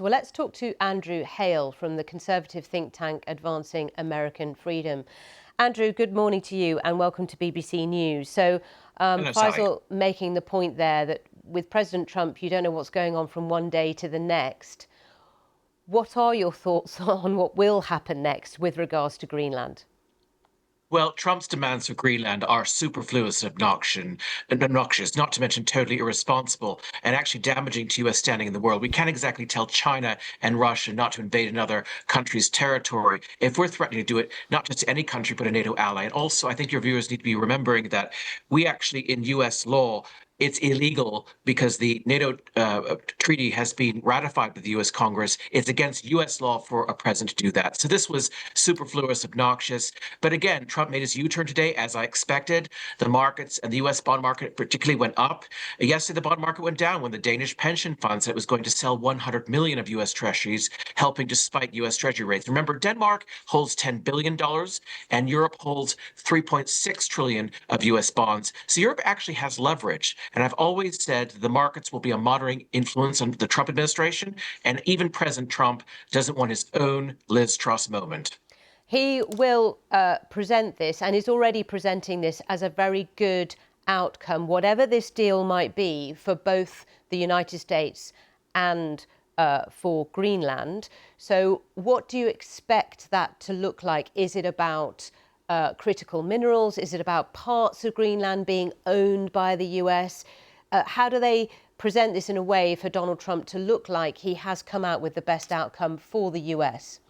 Well, let's talk to Andrew Hale from the conservative think tank Advancing American Freedom. Andrew, good morning to you and welcome to BBC News. So, Hello, Sally. Faisal making the point there that with President Trump, you don't know what's going on from one day to the next. What are your thoughts on what will happen next with regards to Greenland? Well, Trump's demands for Greenland are superfluous and obnoxious, not to mention totally irresponsible and actually damaging to U.S. standing in the world. We can't exactly tell China and Russia not to invade another country's territory if we're threatening to do it, not just to any country, but a NATO ally. And also, I think your viewers need to be remembering that we actually, in U.S. law, it's illegal because the NATO treaty has been ratified by the U.S. Congress. It's against U.S. law for a president to do that. So this was superfluous, obnoxious. But again, Trump made his U-turn today, as I expected. The markets and the U.S. bond market particularly went up. Yesterday, the bond market went down when the Danish pension fund said it was going to sell 100 million of U.S. treasuries, helping to spike U.S. treasury rates. Remember, Denmark holds $10 billion and Europe holds 3.6 trillion of U.S. bonds. So Europe actually has leverage. And I've always said the markets will be a moderating influence on the Trump administration. And even President Trump doesn't want his own Liz Truss moment. He will present this and is already presenting this as a very good outcome, whatever this deal might be for both the United States and for Greenland. So what do you expect that to look like? Is it about critical minerals? Is it about parts of Greenland being owned by the US? How do they present this in a way for Donald Trump to look like he has come out with the best outcome for the US?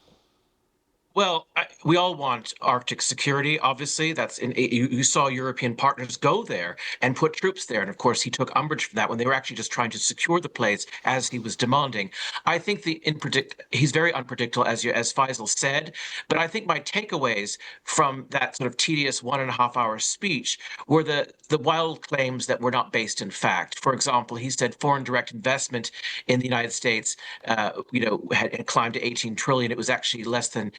Well, we all want Arctic security, obviously. You saw European partners go there and put troops there. And of course, he took umbrage from that when they were actually just trying to secure the place as he was demanding. I think he's very unpredictable, as Faisal said. But I think my takeaways from that sort of tedious 1.5 hour speech were the wild claims that were not based in fact. For example, he said foreign direct investment in the United States, had climbed to 18 trillion. It was actually less than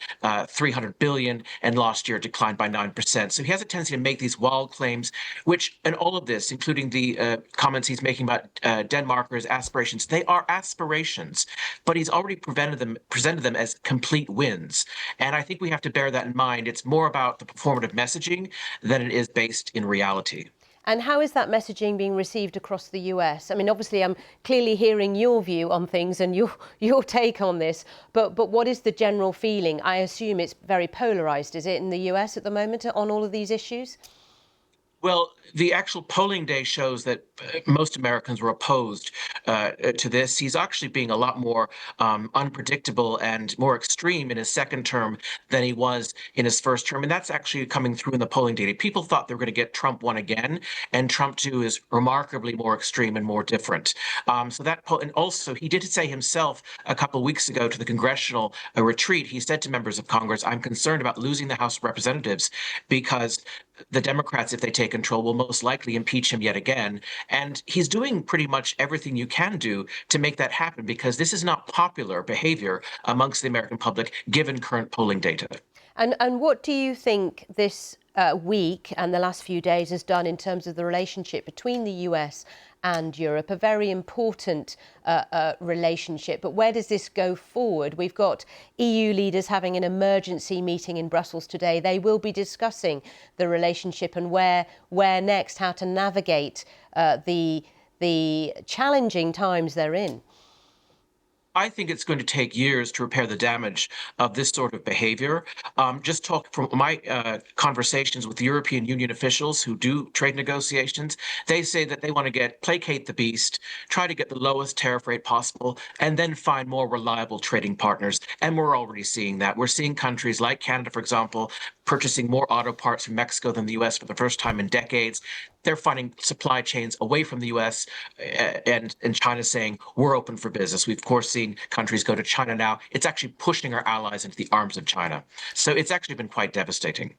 300 billion, and last year declined by 9%. So he has a tendency to make these wild claims, which, and all of this, including the comments he's making about Denmarkers' aspirations, they are aspirations, but he's already presented them as complete wins. And I think we have to bear that in mind. It's more about the performative messaging than it is based in reality. And how is that messaging being received across the US? I mean, obviously, I'm clearly hearing your view on things and your take on this, but what is the general feeling? I assume it's very polarized, is it, in the US at the moment on all of these issues? Well, the actual polling day shows that most Americans were opposed to this. He's actually being a lot more unpredictable and more extreme in his second term than he was in his first term. And that's actually coming through in the polling data. People thought they were going to get Trump one again, and Trump two is remarkably more extreme and more different. And also he did say himself a couple of weeks ago to the congressional retreat, he said to members of Congress, I'm concerned about losing the House of Representatives because the Democrats, if they take control, will most likely impeach him yet again. And he's doing pretty much everything you can do to make that happen because this is not popular behavior amongst the American public, given current polling data. And what do you think this week and the last few days has done in terms of the relationship between the US and Europe? A very important relationship. But where does this go forward? We've got EU leaders having an emergency meeting in Brussels today. They will be discussing the relationship and where next, how to navigate the challenging times they're in. I think it's going to take years to repair the damage of this sort of behavior. Just talk from my conversations with European Union officials who do trade negotiations. They say that they want to placate the beast, try to get the lowest tariff rate possible, and then find more reliable trading partners. And we're already seeing that. We're seeing countries like Canada, for example, purchasing more auto parts from Mexico than the US for the first time in decades. They're finding supply chains away from the US and China saying, we're open for business. We've, of course, seen countries go to China now. It's actually pushing our allies into the arms of China. So it's actually been quite devastating.